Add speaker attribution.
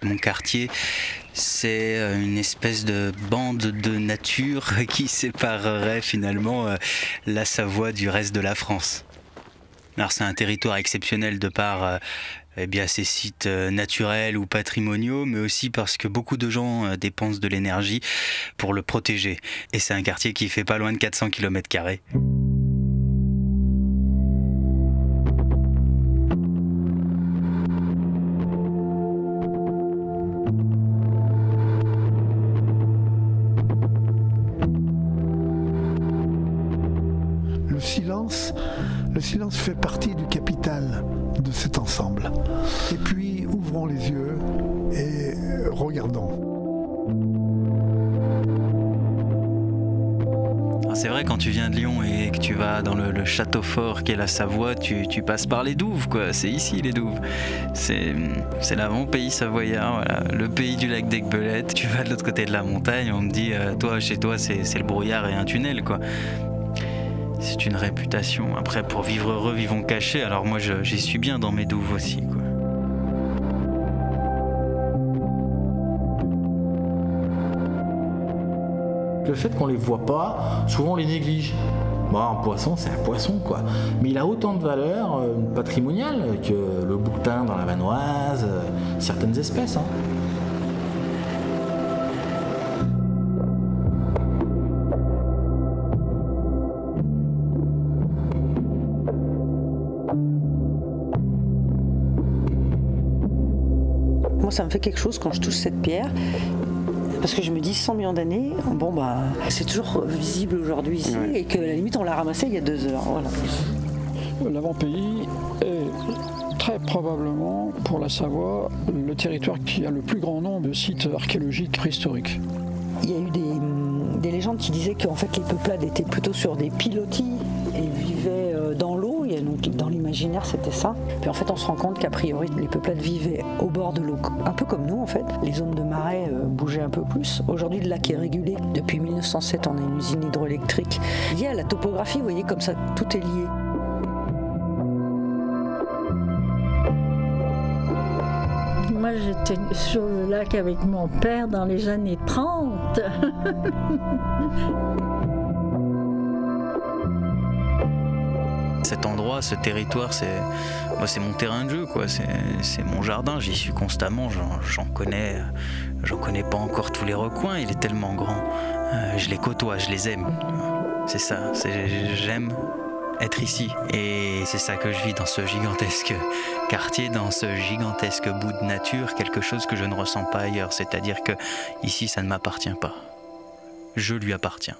Speaker 1: Mon quartier, c'est une espèce de bande de nature qui séparerait finalement la Savoie du reste de la France. Alors c'est un territoire exceptionnel de par ses sites naturels ou patrimoniaux, mais aussi parce que beaucoup de gens dépensent de l'énergie pour le protéger. Et c'est un quartier qui fait pas loin de 400 km².
Speaker 2: Le silence fait partie du capital de cet ensemble. Et puis, ouvrons les yeux et regardons.
Speaker 1: C'est vrai, quand tu viens de Lyon et que tu vas dans le château fort qu'est la Savoie, tu passes par les Douves, quoi. C'est ici les Douves. C'est l'avant-pays savoyard, voilà. Le pays du lac d'Aiguebelette. Tu vas de l'autre côté de la montagne, on me dit, toi, chez toi, c'est le brouillard et un tunnel, quoi. C'est une réputation. Après, pour vivre heureux, vivons cachés. Alors moi, j'y suis bien dans mes douves aussi, quoi.
Speaker 3: Le fait qu'on les voit pas, souvent on les néglige. Bon, un poisson, c'est un poisson, quoi. Mais il a autant de valeur patrimoniale que le bouquetin dans la Vanoise, certaines espèces, hein.
Speaker 4: Moi, ça me fait quelque chose quand je touche cette pierre, parce que je me dis 100 millions d'années, bon bah, c'est toujours visible aujourd'hui ici, ouais. Et que à la limite on l'a ramassé il y a 2 heures. Voilà.
Speaker 5: L'avant-pays est très probablement pour la Savoie le territoire qui a le plus grand nombre de sites archéologiques préhistoriques.
Speaker 4: Il y a eu des légendes qui disaient qu'en fait les peuplades étaient plutôt sur des pilotis et vivaient dans l'eau. Donc dans l'imaginaire c'était ça. Puis en fait on se rend compte qu'a priori les peuplades vivaient au bord de l'eau, un peu comme nous en fait. Les zones de marais bougeaient un peu plus. Aujourd'hui le lac est régulé. Depuis 1907 on a une usine hydroélectrique. Liée à la topographie, vous voyez comme ça tout est lié.
Speaker 6: Moi j'étais sur le lac avec mon père dans les années 30.
Speaker 1: Cet endroit, ce territoire, c'est mon terrain de jeu, quoi. C'est mon jardin, j'y suis constamment, j'en connais pas encore tous les recoins, il est tellement grand. Je les côtoie, je les aime. C'est ça, j'aime être ici. Et c'est ça que je vis dans ce gigantesque quartier, dans ce gigantesque bout de nature, quelque chose que je ne ressens pas ailleurs. C'est-à-dire que ici, ça ne m'appartient pas. Je lui appartiens.